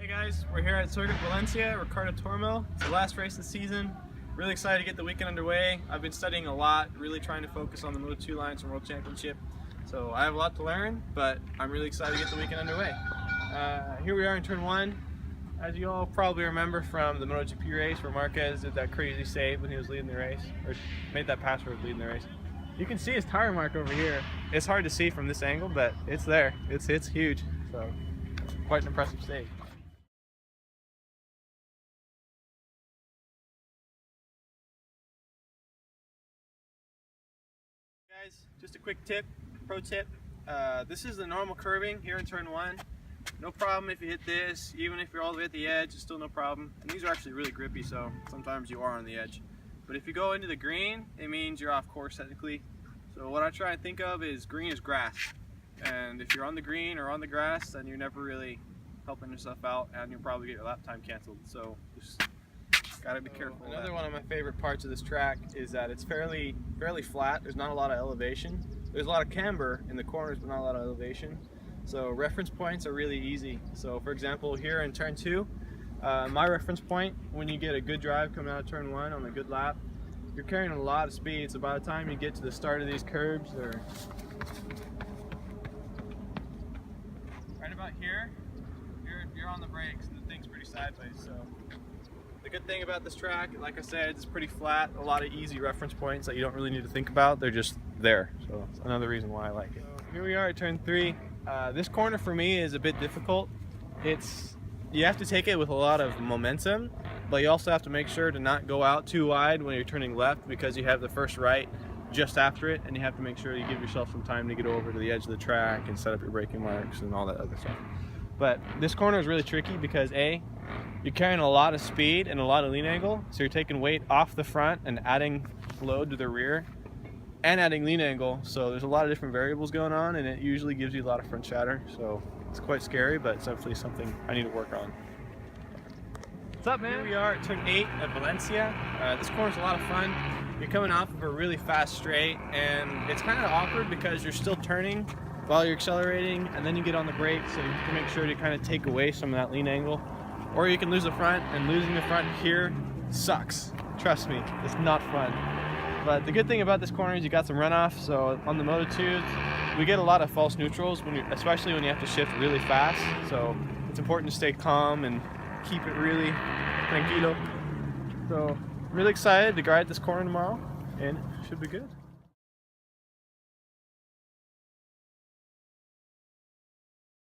Hey guys, we're here at Circuit Valencia, Ricardo Tormel. It's the last race of the season. Really excited to get the weekend underway. I've been studying a lot, really trying to focus on the Moto2 Lions and World Championship. So I have a lot to learn, but I'm really excited to get the weekend underway. Here we are in turn 1. As you all probably remember from the MotoGP race where Marquez did that crazy save when he was leading the race, or made that pass where he was leading the race. You can see his tire mark over here. It's hard to see from this angle, but it's there. It's huge. So quite an impressive save. Guys, just a quick pro tip. This is the normal curving here in turn 1. No problem if you hit this, even if you're all the way at the edge, it's still no problem. And these are actually really grippy, so sometimes you are on the edge. But if you go into the green, it means you're off course technically. So what I try and think of is green is grass. And if you're on the green or on the grass, then you're never really helping yourself out, and you'll probably get your lap time canceled. So just gotta be careful. Another one of my favorite parts of this track is that it's fairly flat. There's not a lot of elevation. There's a lot of camber in the corners, but not a lot of elevation. So reference points are really easy. So for example, here in turn 2, my reference point, when you get a good drive coming out of turn 1 on a good lap, you're carrying a lot of speed. So by the time you get to the start of these curbs, or right about here, you're on the brakes, and the thing's pretty sideways. So the good thing about this track, like I said, it's pretty flat. A lot of easy reference points that you don't really need to think about. They're just there. So that's another reason why I like it. So here we are at turn 3. This corner for me is a bit difficult. You have to take it with a lot of momentum, but you also have to make sure to not go out too wide when you're turning left, because you have the first right just after it, and you have to make sure you give yourself some time to get over to the edge of the track and set up your braking marks and all that other stuff. But this corner is really tricky because A, you're carrying a lot of speed and a lot of lean angle, so you're taking weight off the front and adding load to the rear and adding lean angle. So there's a lot of different variables going on, and it usually gives you a lot of front chatter. So it's quite scary, but it's definitely something I need to work on. What's up, man? Here we are at turn 8 at Valencia. This corner's a lot of fun. You're coming off of a really fast straight, and it's kind of awkward because you're still turning while you're accelerating, and then you get on the brakes, so you have to make sure to kind of take away some of that lean angle. Or you can lose the front, and losing the front here sucks. Trust me, it's not fun. But the good thing about this corner is you got some runoff. So on the Moto2s, we get a lot of false neutrals, especially when you have to shift really fast. So it's important to stay calm and keep it really tranquilo. So I'm really excited to ride this corner tomorrow, and it should be good.